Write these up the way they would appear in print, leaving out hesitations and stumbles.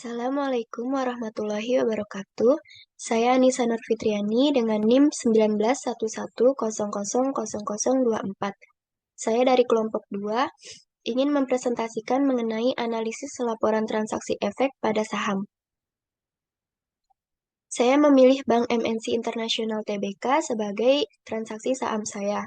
Assalamualaikum warahmatullahi wabarakatuh. Saya Anissa Nur Fitriani dengan NIM 1911000024. Saya dari kelompok 2 ingin mempresentasikan mengenai analisis laporan transaksi efek pada saham. Saya memilih Bank MNC International Tbk sebagai transaksi saham saya.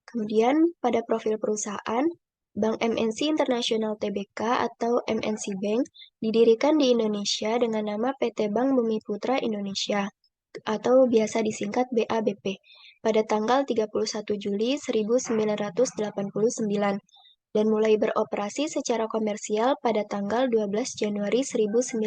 Kemudian pada profil perusahaan, Bank MNC International Tbk atau MNC Bank didirikan di Indonesia dengan nama PT Bank Bumi Putra Indonesia atau biasa disingkat BABP pada tanggal 31 Juli 1989 dan mulai beroperasi secara komersial pada tanggal 12 Januari 1990.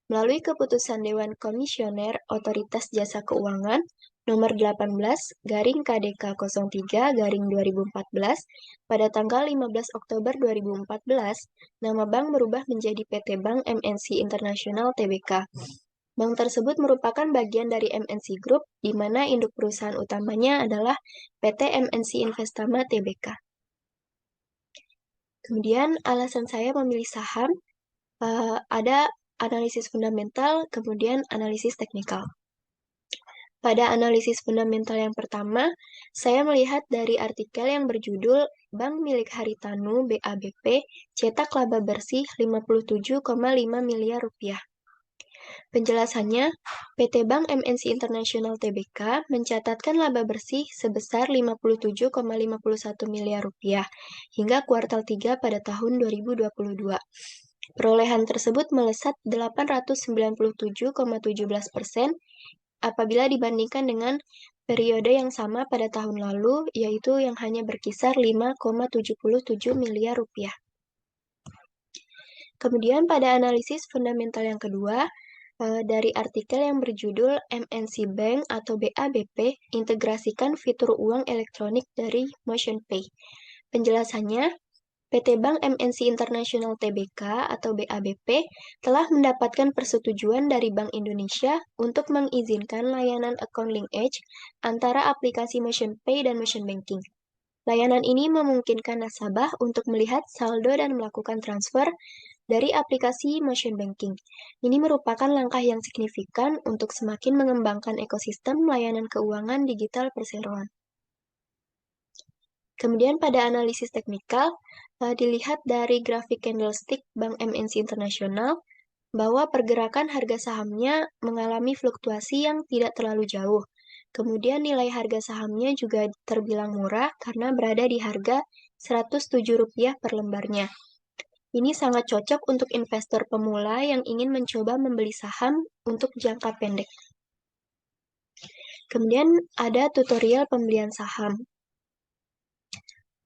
Melalui keputusan Dewan Komisioner Otoritas Jasa Keuangan nomor 18/KDK 03/2014 pada tanggal 15 Oktober 2014, nama bank berubah menjadi PT Bank MNC International Tbk. Bank tersebut merupakan bagian dari MNC Group, di mana induk perusahaan utamanya adalah PT MNC Investama Tbk. Kemudian alasan saya memilih saham, ada analisis fundamental, kemudian analisis teknikal. Pada analisis fundamental yang pertama, saya melihat dari artikel yang berjudul Bank milik Haritanu BABP cetak laba bersih 57,5 miliar rupiah. Penjelasannya, PT Bank MNC International Tbk mencatatkan laba bersih sebesar 57,51 miliar rupiah hingga kuartal 3 pada tahun 2022. Perolehan tersebut melesat 897,17% apabila dibandingkan dengan periode yang sama pada tahun lalu, yaitu yang hanya berkisar 5,77 miliar rupiah. Kemudian pada analisis fundamental yang kedua, dari artikel yang berjudul MNC Bank atau BABP integrasikan fitur uang elektronik dari MotionPay. Penjelasannya, PT Bank MNC International Tbk atau BABP telah mendapatkan persetujuan dari Bank Indonesia untuk mengizinkan layanan account linkage antara aplikasi MotionPay dan Motion Banking. Layanan ini memungkinkan nasabah untuk melihat saldo dan melakukan transfer dari aplikasi Motion Banking. Ini merupakan langkah yang signifikan untuk semakin mengembangkan ekosistem layanan keuangan digital perseroan. Kemudian pada analisis teknikal, dilihat dari grafik candlestick Bank MNC Internasional bahwa pergerakan harga sahamnya mengalami fluktuasi yang tidak terlalu jauh. Kemudian nilai harga sahamnya juga terbilang murah karena berada di harga Rp107 per lembarnya. Ini sangat cocok untuk investor pemula yang ingin mencoba membeli saham untuk jangka pendek. Kemudian ada tutorial pembelian saham.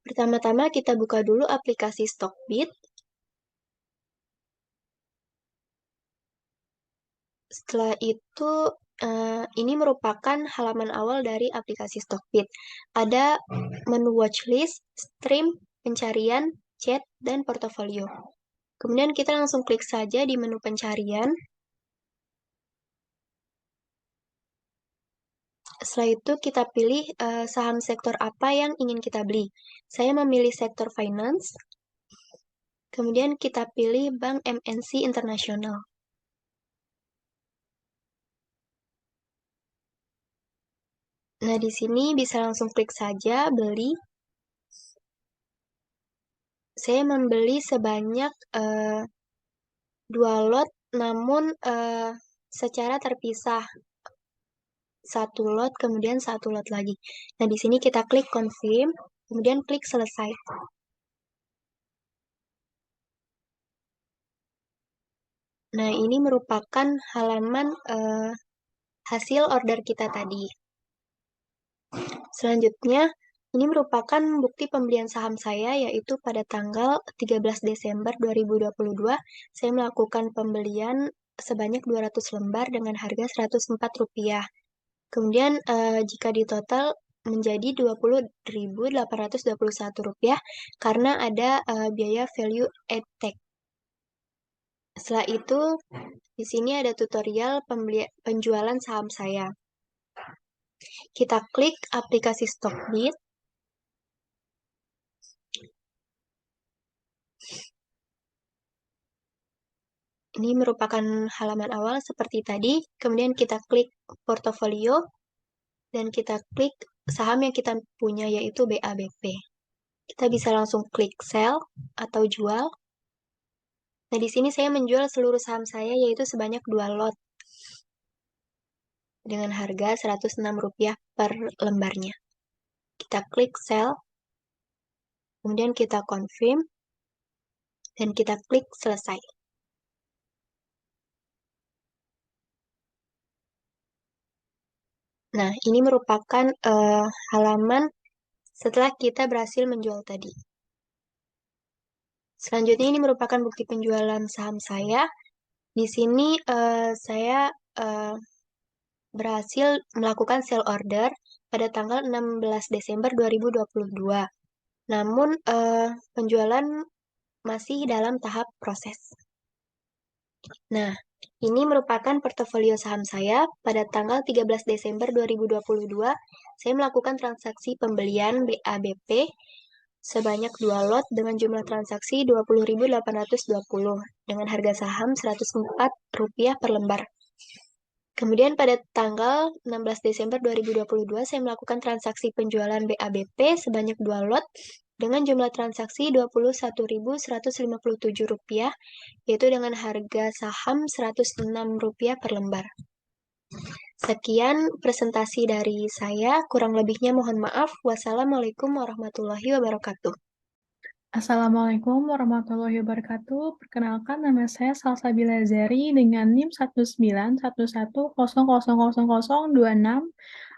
Pertama-tama kita buka dulu aplikasi Stockbit. Setelah itu, ini merupakan halaman awal dari aplikasi Stockbit. Ada menu watchlist, stream, pencarian, chat, dan portofolio. Kemudian kita langsung klik saja di menu pencarian. Setelah itu kita pilih saham sektor apa yang ingin kita beli. Saya memilih sektor finance. Kemudian kita pilih Bank MNC Internasional. Nah, di sini bisa langsung klik saja beli. Saya membeli sebanyak 2 lot, namun secara terpisah. 1 lot, kemudian 1 lot lagi. Nah, di sini kita klik confirm, kemudian klik selesai. Nah, ini merupakan halaman hasil order kita tadi. Selanjutnya, ini merupakan bukti pembelian saham saya, yaitu pada tanggal 13 Desember 2022, saya melakukan pembelian sebanyak 200 lembar dengan harga Rp104. Kemudian, jika ditotal menjadi Rp20.821 karena ada biaya value add tax. Setelah itu, di sini ada tutorial penjualan saham saya. Kita klik aplikasi Stockbit. Ini merupakan halaman awal seperti tadi, kemudian kita klik portofolio, dan kita klik saham yang kita punya yaitu BABP. Kita bisa langsung klik sell atau jual. Nah, di sini saya menjual seluruh saham saya yaitu sebanyak 2 lot dengan harga Rp106 per lembarnya. Kita klik sell, kemudian kita confirm, dan kita klik selesai. Nah, ini merupakan halaman setelah kita berhasil menjual tadi. Selanjutnya ini merupakan bukti penjualan saham saya. Di sini saya berhasil melakukan sell order pada tanggal 16 Desember 2022. Namun penjualan masih dalam tahap proses. Nah, ini merupakan portofolio saham saya pada tanggal 13 Desember 2022. Saya melakukan transaksi pembelian BABP sebanyak 2 lot dengan jumlah transaksi 20.820 dengan harga saham Rp104 per lembar. Kemudian pada tanggal 16 Desember 2022 saya melakukan transaksi penjualan BABP sebanyak 2 lot dengan jumlah transaksi Rp21.157 yaitu dengan harga saham Rp106 per lembar. Sekian presentasi dari saya, kurang lebihnya mohon maaf. Wassalamualaikum warahmatullahi wabarakatuh. Assalamualaikum warahmatullahi wabarakatuh. Perkenalkan, nama saya Salsabila Zari dengan NIM 19110000026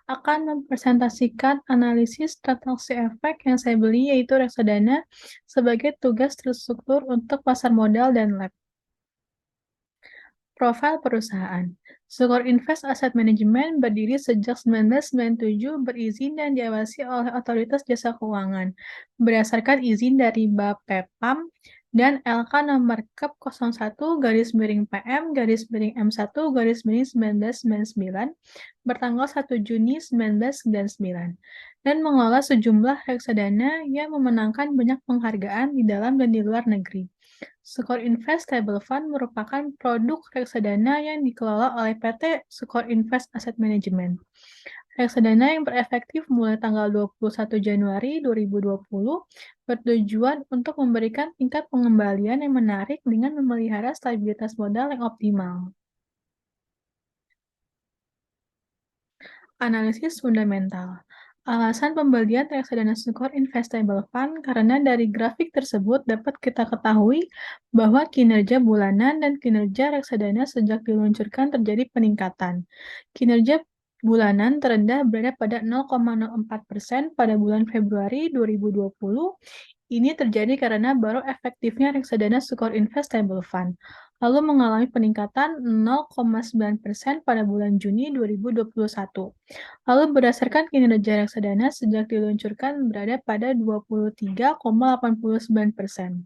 akan mempresentasikan analisis transaksi efek yang saya beli, yaitu reksadana, sebagai tugas terstruktur untuk pasar modal dan lab. Profil perusahaan. Sukor Invest Asset Management berdiri sejak 1997, berizin dan diawasi oleh Otoritas Jasa Keuangan berdasarkan izin dari Bapepam dan LK nomor KEP 01-PM-M1-1999 bertanggal 1 Juni 1999 dan mengelola sejumlah reksadana yang memenangkan banyak penghargaan di dalam dan di luar negeri. Sukor Invest Stable Fund merupakan produk reksadana yang dikelola oleh PT Sukor Invest Asset Management. Reksadana yang berefektif mulai tanggal 21 Januari 2020 bertujuan untuk memberikan tingkat pengembalian yang menarik dengan memelihara stabilitas modal yang optimal. Analisis fundamental. Alasan pembelian reksadana Sukor Investable Fund karena dari grafik tersebut dapat kita ketahui bahwa kinerja bulanan dan kinerja reksadana sejak diluncurkan terjadi peningkatan. Kinerja bulanan terendah berada pada 0,04% pada bulan Februari 2020. Ini terjadi karena baru efektifnya reksadana Sukor Investable Fund, lalu mengalami peningkatan 0,9% pada bulan Juni 2021. Lalu berdasarkan kinerja reksadana sejak diluncurkan berada pada 23,89%.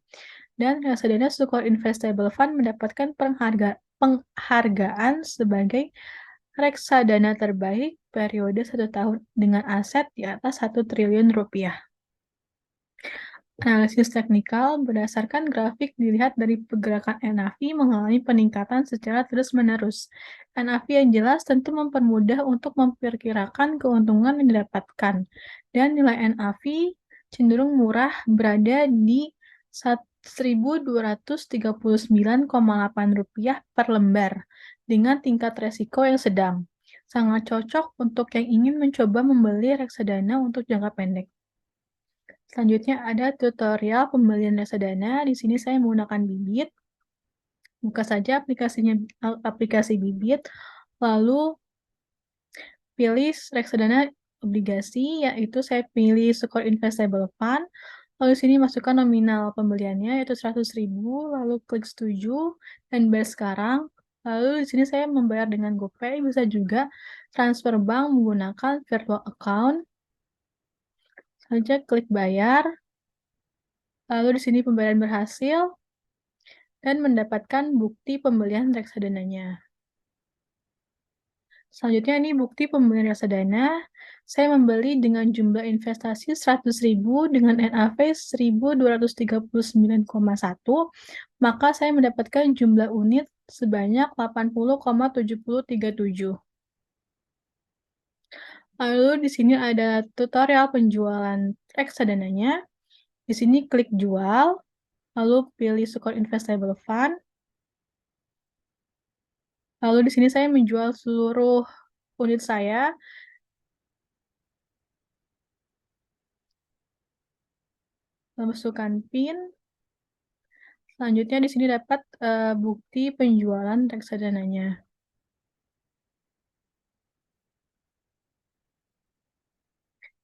Dan reksadana Sukor Investable Fund mendapatkan penghargaan sebagai reksadana terbaik periode 1 tahun dengan aset di atas 1 triliun rupiah. Analisis teknikal berdasarkan grafik dilihat dari pergerakan NAV mengalami peningkatan secara terus-menerus. NAV yang jelas tentu mempermudah untuk memperkirakan keuntungan yang didapatkan, dan nilai NAV cenderung murah berada di Rp1.239,8 per lembar dengan tingkat resiko yang sedang. Sangat cocok untuk yang ingin mencoba membeli reksadana untuk jangka pendek. Selanjutnya ada tutorial pembelian reksadana. Di sini saya menggunakan Bibit. Buka saja aplikasi Bibit, lalu pilih reksadana obligasi, yaitu saya pilih Sukor Investable Fund. Lalu di sini masukkan nominal pembeliannya yaitu 100.000, lalu klik setuju dan bayar sekarang. Lalu di sini saya membayar dengan GoPay, bisa juga transfer bank menggunakan virtual account. Saja klik bayar. Lalu di sini pembayaran berhasil dan mendapatkan bukti pembelian reksadananya. Selanjutnya ini bukti pembelian reksadana. Saya membeli dengan jumlah investasi 100.000 dengan NAV 1.239,1, maka saya mendapatkan jumlah unit sebanyak 80,7037. Lalu di sini ada tutorial penjualan reksadananya. Di sini klik jual, lalu pilih Sukor Investable Fund. Lalu di sini saya menjual seluruh unit saya. Masukkan PIN. Selanjutnya di sini dapat bukti penjualan reksadananya.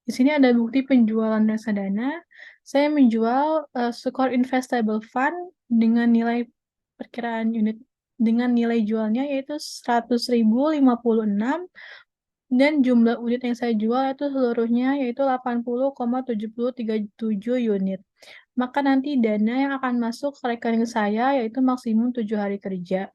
Di sini ada bukti penjualan reksadana. Saya menjual Sukor Investable Fund dengan nilai perkiraan unit dengan nilai jualnya yaitu 100.056 dan jumlah unit yang saya jual itu seluruhnya yaitu 80,7037 unit. Maka nanti dana yang akan masuk ke rekening saya yaitu maksimum 7 hari kerja.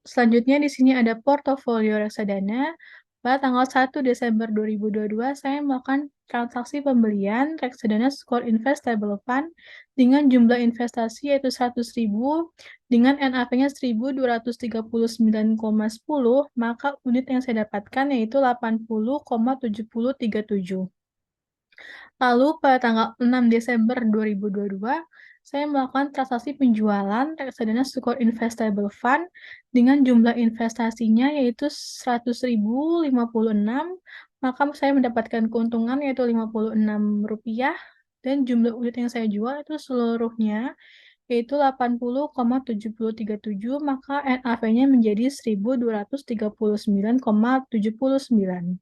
Selanjutnya di sini ada portofolio reksadana. Pada tanggal 1 Desember 2022, saya melakukan transaksi pembelian reksadana Sukor Investable Fund dengan jumlah investasi yaitu 100.000 dengan NAV-nya 1.239,10, maka unit yang saya dapatkan yaitu 80,7037. Lalu pada tanggal 6 Desember 2022, saya melakukan transaksi penjualan reksadana Sukor Investable Fund dengan jumlah investasinya yaitu 100.056, maka saya mendapatkan keuntungan yaitu Rp56 dan jumlah unit yang saya jual itu seluruhnya yaitu 80,7037, maka NAV-nya menjadi 1.239,79.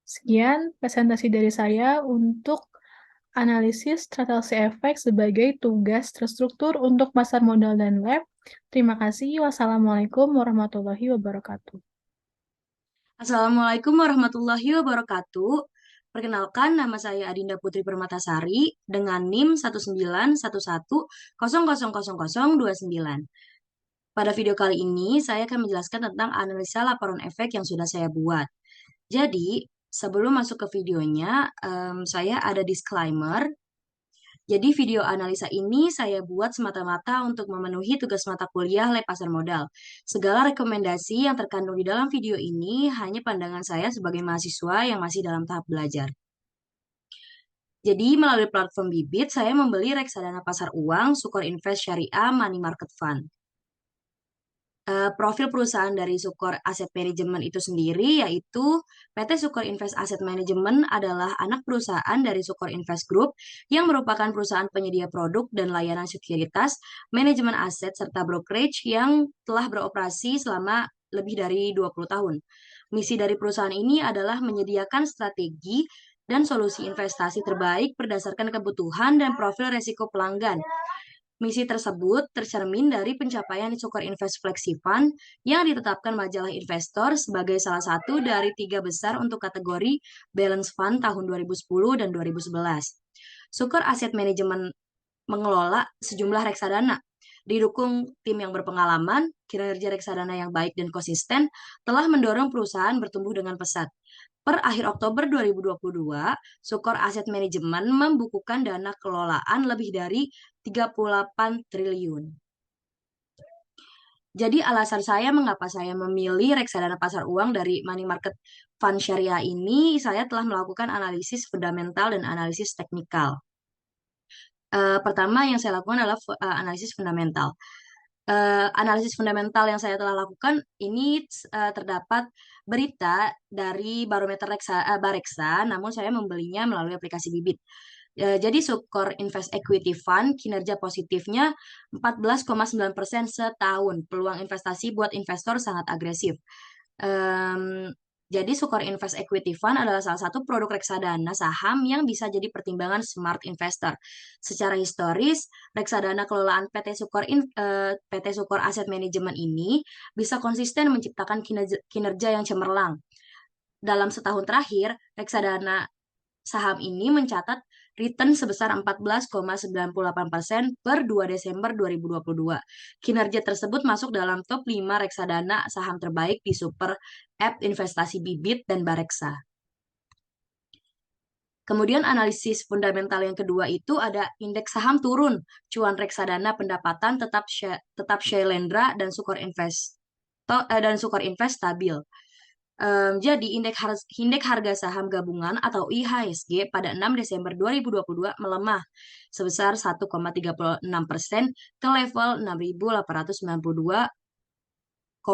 Sekian presentasi dari saya untuk analisis transaksi efek sebagai tugas terstruktur untuk pasar modal dan lab. Terima kasih. Wassalamualaikum warahmatullahi wabarakatuh. Assalamualaikum warahmatullahi wabarakatuh. Perkenalkan, nama saya Adinda Putri Permatasari dengan NIM 19110000029. Pada video kali ini, saya akan menjelaskan tentang analisa laporan efek yang sudah saya buat. Jadi, sebelum masuk ke videonya, saya ada disclaimer. Jadi video analisa ini saya buat semata-mata untuk memenuhi tugas mata kuliah Lab Pasar Modal. Segala rekomendasi yang terkandung di dalam video ini hanya pandangan saya sebagai mahasiswa yang masih dalam tahap belajar. Jadi melalui platform Bibit, saya membeli reksadana pasar uang Sukor Invest Syariah Money Market Fund. Profil perusahaan dari Sukor Asset Management itu sendiri yaitu PT Sukor Invest Asset Management adalah anak perusahaan dari Sukor Invest Group yang merupakan perusahaan penyedia produk dan layanan sekuritas, manajemen aset, serta brokerage yang telah beroperasi selama lebih dari 20 tahun. Misi dari perusahaan ini adalah menyediakan strategi dan solusi investasi terbaik berdasarkan kebutuhan dan profil resiko pelanggan. Misi tersebut tercermin dari pencapaian Sukor Invest Flexi Fund yang ditetapkan majalah investor sebagai salah satu dari 3 besar untuk kategori Balance Fund tahun 2010 dan 2011. Sukor Asset Management mengelola sejumlah reksadana. Didukung tim yang berpengalaman, kinerja reksadana yang baik dan konsisten telah mendorong perusahaan bertumbuh dengan pesat. Per akhir Oktober 2022, Sukor Asset Management membukukan dana kelolaan lebih dari 38 triliun. Jadi alasan saya mengapa saya memilih reksadana pasar uang dari money market fund syariah ini, saya telah melakukan analisis fundamental dan analisis teknikal. Pertama yang saya lakukan adalah analisis fundamental. Analisis fundamental yang saya telah lakukan ini terdapat berita dari barometer Bareksa, namun saya membelinya melalui aplikasi Bibit. Jadi Sukor Invest Equity Fund kinerja positifnya 14,9% setahun. Peluang investasi buat investor sangat agresif. Jadi Sukor Invest Equity Fund adalah salah satu produk reksadana saham yang bisa jadi pertimbangan smart investor. Secara historis, reksadana kelolaan PT Sukor Asset Management ini bisa konsisten menciptakan kinerja yang cemerlang. Dalam setahun terakhir, reksadana saham ini mencatat return sebesar 14,98% per 2 Desember 2022. Kinerja tersebut masuk dalam top 5 reksadana saham terbaik di Super App Investasi Bibit dan Bareksa. Kemudian analisis fundamental yang kedua itu ada indeks saham turun, cuan reksadana pendapatan tetap Shailendra dan Sukor Invest stabil. Jadi indeks harga saham gabungan atau IHSG pada 6 Desember 2022 melemah sebesar 1,36% ke level 6.892,57.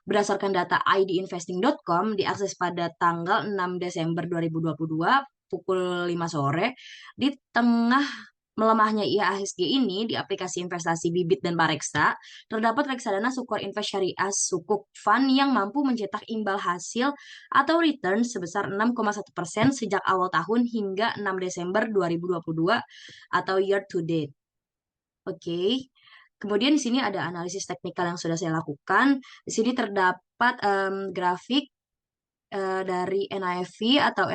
Berdasarkan data idinvesting.com diakses pada tanggal 6 Desember 2022 pukul 5 sore, di tengah melemahnya IHSG ini di aplikasi investasi Bibit dan Bareksa, terdapat reksadana Sukor Invest Syariah Sukuk Fund yang mampu mencetak imbal hasil atau return sebesar 6,1% sejak awal tahun hingga 6 Desember 2022 atau year to date. Oke. Kemudian di sini ada analisis teknikal yang sudah saya lakukan. Di sini terdapat grafik dari NAV atau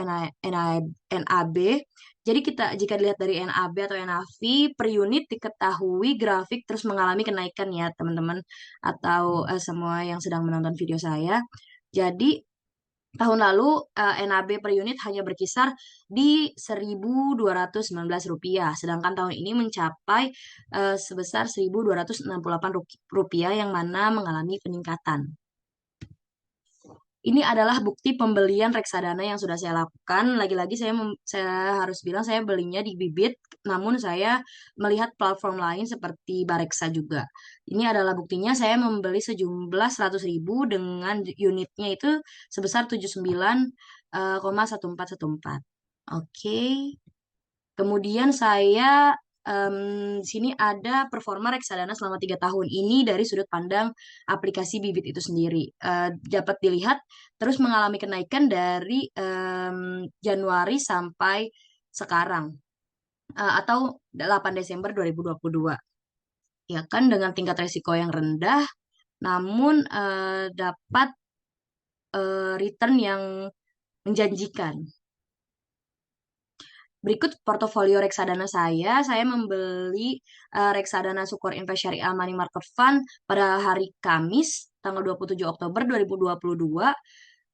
NAB. Jadi jika dilihat dari NAB atau NAV per unit diketahui grafik terus mengalami kenaikan ya teman-teman atau semua yang sedang menonton video saya. Jadi tahun lalu NAB per unit hanya berkisar di Rp1.219, sedangkan tahun ini mencapai sebesar Rp1.268 yang mana mengalami peningkatan. Ini adalah bukti pembelian reksadana yang sudah saya lakukan. Lagi-lagi saya harus bilang saya belinya di Bibit, namun saya melihat platform lain seperti Bareksa juga. Ini adalah buktinya saya membeli sejumlah 100.000 dengan unitnya itu sebesar 79,1414. Oke. Kemudian saya di sini ada performa reksadana selama 3 tahun ini dari sudut pandang aplikasi Bibit itu sendiri. Dapat dilihat terus mengalami kenaikan dari Januari sampai sekarang atau 8 Desember 2022. Ya kan dengan tingkat resiko yang rendah namun dapat return yang menjanjikan. Berikut portofolio reksadana saya membeli reksadana Sukor Invest Syariah Money Market Fund pada hari Kamis, tanggal 27 Oktober 2022,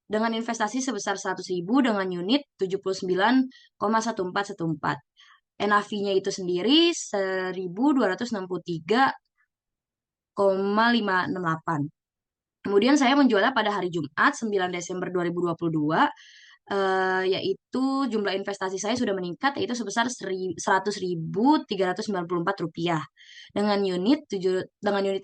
dengan investasi sebesar 100.000 dengan unit 79,1414. NAV-nya itu sendiri 1.263,568. Kemudian saya menjualnya pada hari Jumat, 9 Desember 2022, yaitu jumlah investasi saya sudah meningkat yaitu sebesar Rp100.394 dengan unit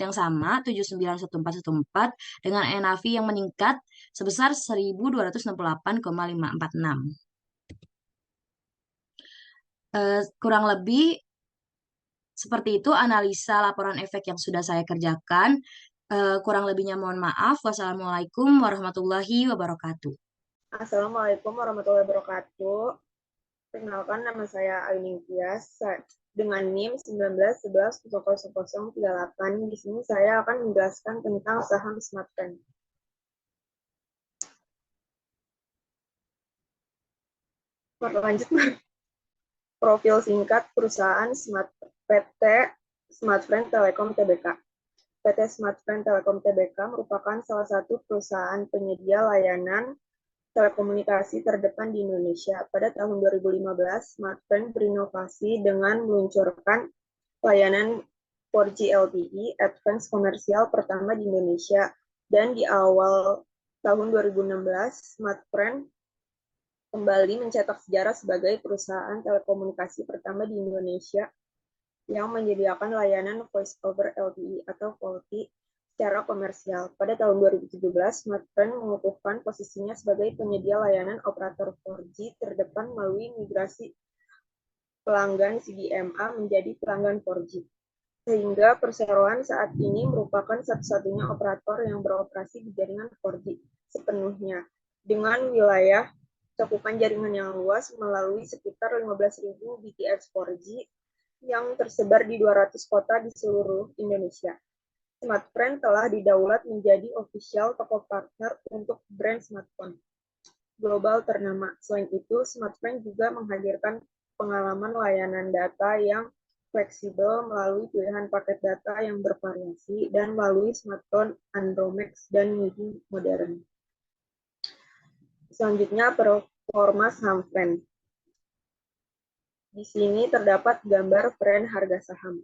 yang sama 791414 dengan NAV yang meningkat sebesar 1.268,546. Kurang lebih seperti itu analisa laporan efek yang sudah saya kerjakan. Kurang lebihnya mohon maaf. Wassalamualaikum warahmatullahi wabarakatuh. Assalamualaikum warahmatullahi wabarakatuh. Perkenalkan, nama saya Aini Tias dengan NIM 1911000038. Di sini saya akan menjelaskan tentang saham Smartfren. Lanjut. Profil singkat perusahaan PT Smartfren Telekom Tbk. PT Smartfren Telekom Tbk merupakan salah satu perusahaan penyedia layanan telekomunikasi terdepan di Indonesia. Pada tahun 2015, Smartfren berinovasi dengan meluncurkan layanan 4G LTE Advanced komersial pertama di Indonesia. Dan di awal tahun 2016, Smartfren kembali mencetak sejarah sebagai perusahaan telekomunikasi pertama di Indonesia yang menyediakan layanan Voice over LTE atau VoLTE secara komersial. Pada tahun 2017, Smartfren mengukuhkan posisinya sebagai penyedia layanan operator 4G terdepan melalui migrasi pelanggan CDMA menjadi pelanggan 4G. Sehingga perseroan saat ini merupakan satu-satunya operator yang beroperasi di jaringan 4G sepenuhnya, dengan wilayah cakupan jaringan yang luas melalui sekitar 15.000 BTS 4G yang tersebar di 200 kota di seluruh Indonesia. Smartfren telah didaulat menjadi official toko partner untuk brand smartphone global ternama. Selain itu, Smartfren juga menghadirkan pengalaman layanan data yang fleksibel melalui pilihan paket data yang bervariasi dan melalui smartphone Andromex dan MIDI modern. Selanjutnya, performa saham friend. Di sini terdapat gambar friend harga saham.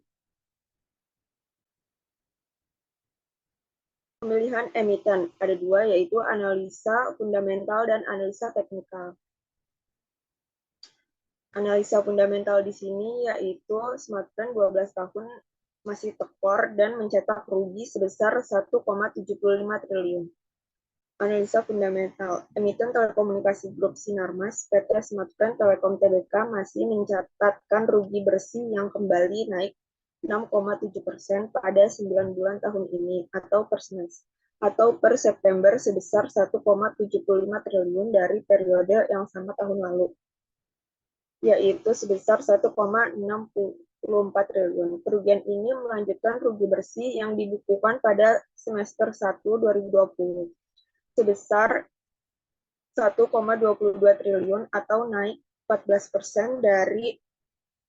Pemilihan emiten ada dua, yaitu analisa fundamental dan analisa teknikal. Analisa fundamental di sini yaitu Smartfren 12 tahun masih tekor dan mencetak rugi sebesar 1,75 triliun. Analisa fundamental, emiten telekomunikasi grup Sinarmas, PT Smartfren Telekom Tbk masih mencatatkan rugi bersih yang kembali naik 6,7% pada 9 bulan tahun ini atau per September sebesar 1,75 triliun dari periode yang sama tahun lalu, yaitu sebesar 1,64 triliun. Kerugian ini melanjutkan rugi bersih yang dibukukan pada semester 1 2020 sebesar 1,22 triliun atau naik 14% dari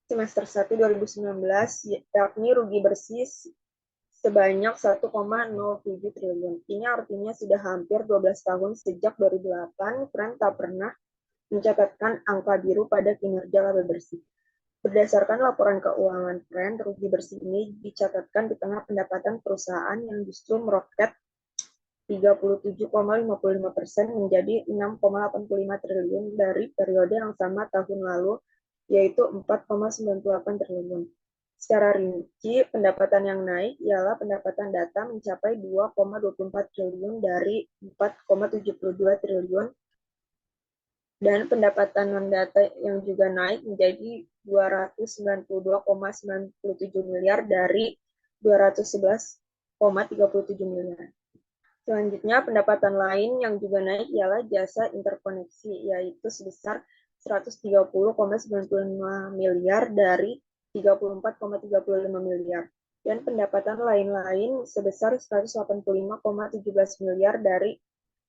semester 1 2019, yakni rugi bersih sebanyak 1,07 triliun. Ini artinya sudah hampir 12 tahun sejak 2008, Fren tak pernah mencatatkan angka biru pada kinerja laba bersih. Berdasarkan laporan keuangan Fren, rugi bersih ini dicatatkan di tengah pendapatan perusahaan yang justru meroket 37,55% menjadi 6,85 triliun dari periode yang sama tahun lalu, yaitu 4,98 triliun. Secara rinci, pendapatan yang naik ialah pendapatan data mencapai 2,24 triliun dari 4,72 triliun dan pendapatan non-data yang juga naik menjadi 292,97 miliar dari 211,37 miliar. Selanjutnya, pendapatan lain yang juga naik ialah jasa interkoneksi, yaitu sebesar 130,95 miliar dari 34,35 miliar. Dan pendapatan lain-lain sebesar 185,17 miliar dari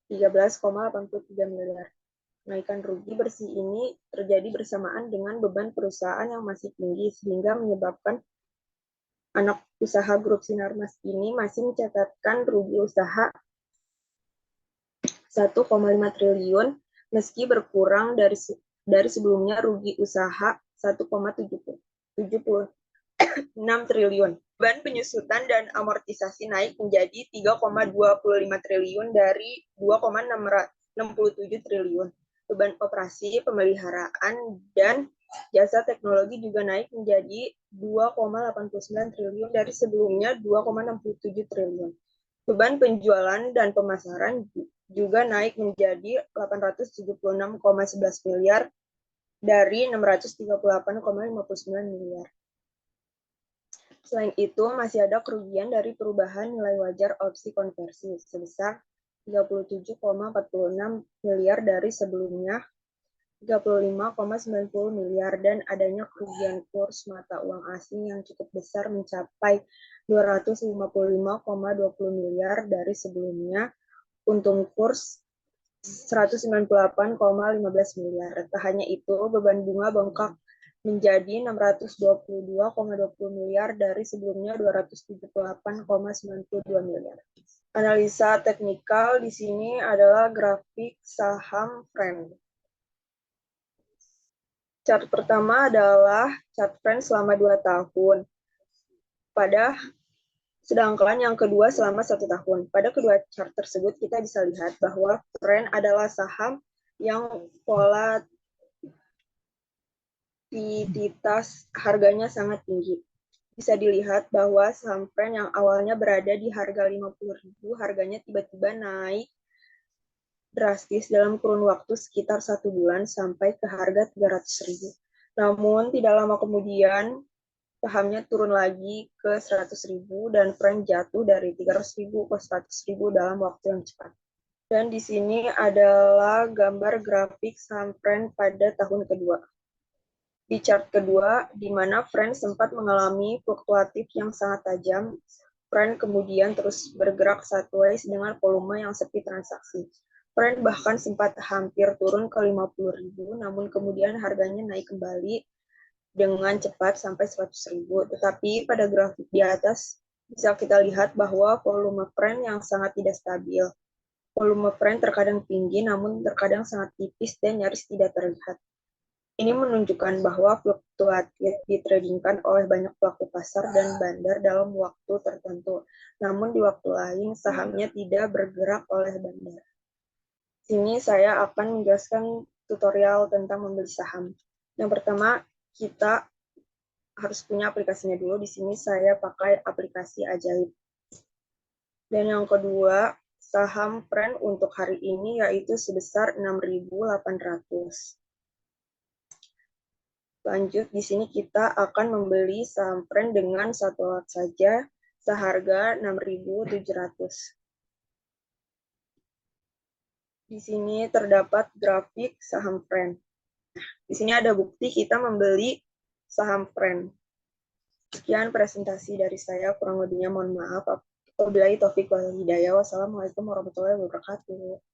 13,83 miliar. Kenaikan rugi bersih ini terjadi bersamaan dengan beban perusahaan yang masih tinggi, sehingga menyebabkan anak usaha grup Sinarmas ini masih mencatatkan rugi usaha 1,5 triliun, meski berkurang dari sebelumnya rugi usaha 1,76 triliun. Beban penyusutan dan amortisasi naik menjadi 3,25 triliun dari 2,67 triliun. Beban operasi, pemeliharaan, dan jasa teknologi juga naik menjadi 2,89 triliun dari sebelumnya 2,67 triliun. Beban penjualan dan pemasaran juga naik menjadi 876,11 miliar dari 638,59 miliar. Selain itu, masih ada kerugian dari perubahan nilai wajar opsi konversi sebesar 37,46 miliar dari sebelumnya 35,90 miliar dan adanya kerugian kurs mata uang asing yang cukup besar mencapai 255,20 miliar dari sebelumnya untung kurs 198,15 miliar. Tak hanya itu, beban bunga bengkak menjadi 622,20 miliar dari sebelumnya 278,92 miliar. Analisa teknikal di sini adalah grafik saham Fren. Chart pertama adalah chart Fren selama 2 tahun. Sedangkan yang kedua selama 1 tahun. Pada kedua chart tersebut kita bisa lihat bahwa Fren adalah saham yang volatilitas harganya sangat tinggi. Bisa dilihat bahwa saham Fren yang awalnya berada di harga 50.000, harganya tiba-tiba naik drastis dalam kurun waktu sekitar 1 bulan sampai ke harga 300.000. Namun tidak lama kemudian sahamnya turun lagi ke 100.000 dan Fren jatuh dari 300.000 ke 100.000 dalam waktu yang cepat. Dan di sini adalah gambar grafik saham Fren pada tahun kedua. Di chart kedua, di mana Fren sempat mengalami fluktuatif yang sangat tajam, Fren kemudian terus bergerak sideways dengan volume yang sepi transaksi. Fren bahkan sempat hampir turun ke 50.000, namun kemudian harganya naik kembali dengan cepat sampai 100.000. Tetapi pada grafik di atas bisa kita lihat bahwa volume friend yang sangat tidak stabil. Volume friend terkadang tinggi namun terkadang sangat tipis dan nyaris tidak terlihat. Ini menunjukkan bahwa fluktuatif ditradingkan oleh banyak pelaku pasar dan bandar dalam waktu tertentu. Namun di waktu lain sahamnya tidak bergerak oleh bandar. Sini saya akan menjelaskan tutorial tentang membeli saham. Yang pertama, kita harus punya aplikasinya dulu. Di sini saya pakai aplikasi Ajaib. Dan yang kedua, saham friend untuk hari ini yaitu sebesar 6.800. Lanjut, di sini kita akan membeli saham friend dengan satu lot saja, seharga 6.700. Di sini terdapat grafik saham friend. Di sini ada bukti kita membeli saham friend. Sekian presentasi dari saya, kurang lebihnya mohon maaf. Wabillahi taufiq wal hidayah. Wassalamualaikum warahmatullahi wabarakatuh.